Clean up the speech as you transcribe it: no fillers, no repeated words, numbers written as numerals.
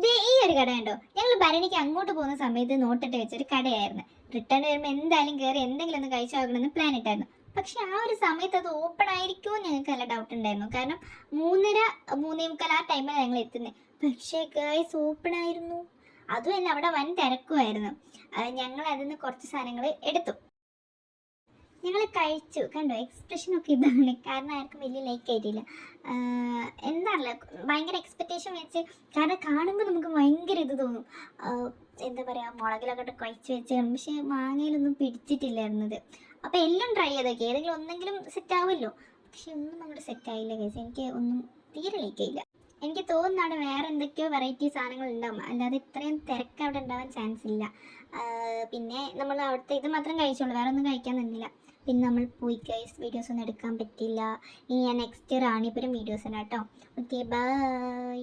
ദേ ഈ ഒരു കട കണ്ടോ, ഞങ്ങൾ ഭരണിക്ക് അങ്ങോട്ട് പോകുന്ന സമയത്ത് നോട്ടിട്ട് വെച്ചൊരു കടയായിരുന്നു. റിട്ടേൺ വരുമ്പോൾ എന്തായാലും കയറി എന്തെങ്കിലും ഒന്ന് കഴിച്ചു നോക്കണമെന്ന് പ്ലാൻ ഇട്ടായിരുന്നു. പക്ഷെ ആ ഒരു സമയത്ത് അത് ഓപ്പൺ ആയിരിക്കുമോ ഞങ്ങൾക്ക് നല്ല ഡൗട്ട് ഉണ്ടായിരുന്നു. കാരണം 3:30 3:45 ആ ടൈമിലാണ് ഞങ്ങൾ എത്തുന്നത്. പക്ഷേ ഗൈസ് ഓപ്പൺ ആയിരുന്നു. അതുമല്ല അവിടെ വൻ തിരക്കുമായിരുന്നു. ഞങ്ങൾ അതിൽ നിന്ന് കുറച്ച് സാധനങ്ങൾ എടുത്തു, ഞങ്ങൾ കഴിച്ചു. കണ്ടോ എക്സ്പ്രഷനൊക്കെ ഇതാണ്, കാരണം ആർക്കും വലിയ ലൈക്ക് ആയിട്ടില്ല. എന്താണല്ലോ ഭയങ്കര എക്സ്പെക്റ്റേഷൻ വെച്ച്, കാരണം കാണുമ്പോൾ നമുക്ക് ഭയങ്കര ഇത് തോന്നും. എന്താ പറയുക, മുളകിലൊക്കെ ഇട്ട് കഴിച്ച് വെച്ച്, പക്ഷേ മാങ്ങയിലൊന്നും പിടിച്ചിട്ടില്ലായിരുന്നത്. അപ്പോൾ എല്ലാം ട്രൈ ചെയ്തൊക്കെ ഏതെങ്കിലും ഒന്നെങ്കിലും സെറ്റ് ആവുമല്ലോ. പക്ഷെ ഒന്നും അങ്ങോട്ട് സെറ്റ് ആയില്ല കേസ്. എനിക്ക് ഒന്നും തീരെ ലൈക്ക് ആയില്ല. എനിക്ക് തോന്നുന്നതാണ് വേറെ എന്തൊക്കെയോ വെറൈറ്റി സാധനങ്ങൾ ഉണ്ടാവും, അല്ലാതെ ഇത്രയും തിരക്ക് അവിടെ ഉണ്ടാവാൻ ചാൻസ് ഇല്ല. പിന്നെ നമ്മൾ അവിടുത്തെ ഇത് മാത്രം കഴിച്ചോളൂ, വേറെ ഒന്നും കഴിക്കാൻ നിന്നില്ല. പിന്നെ നമ്മൾ പോയി ഗൈസ്, വീഡിയോസ് ഒന്നും എടുക്കാൻ പറ്റില്ല. ഇനി ഞാൻ നെക്സ്റ്റ് റാണിപുരം വീഡിയോസ് ആണ് കേട്ടോ. Okay bye.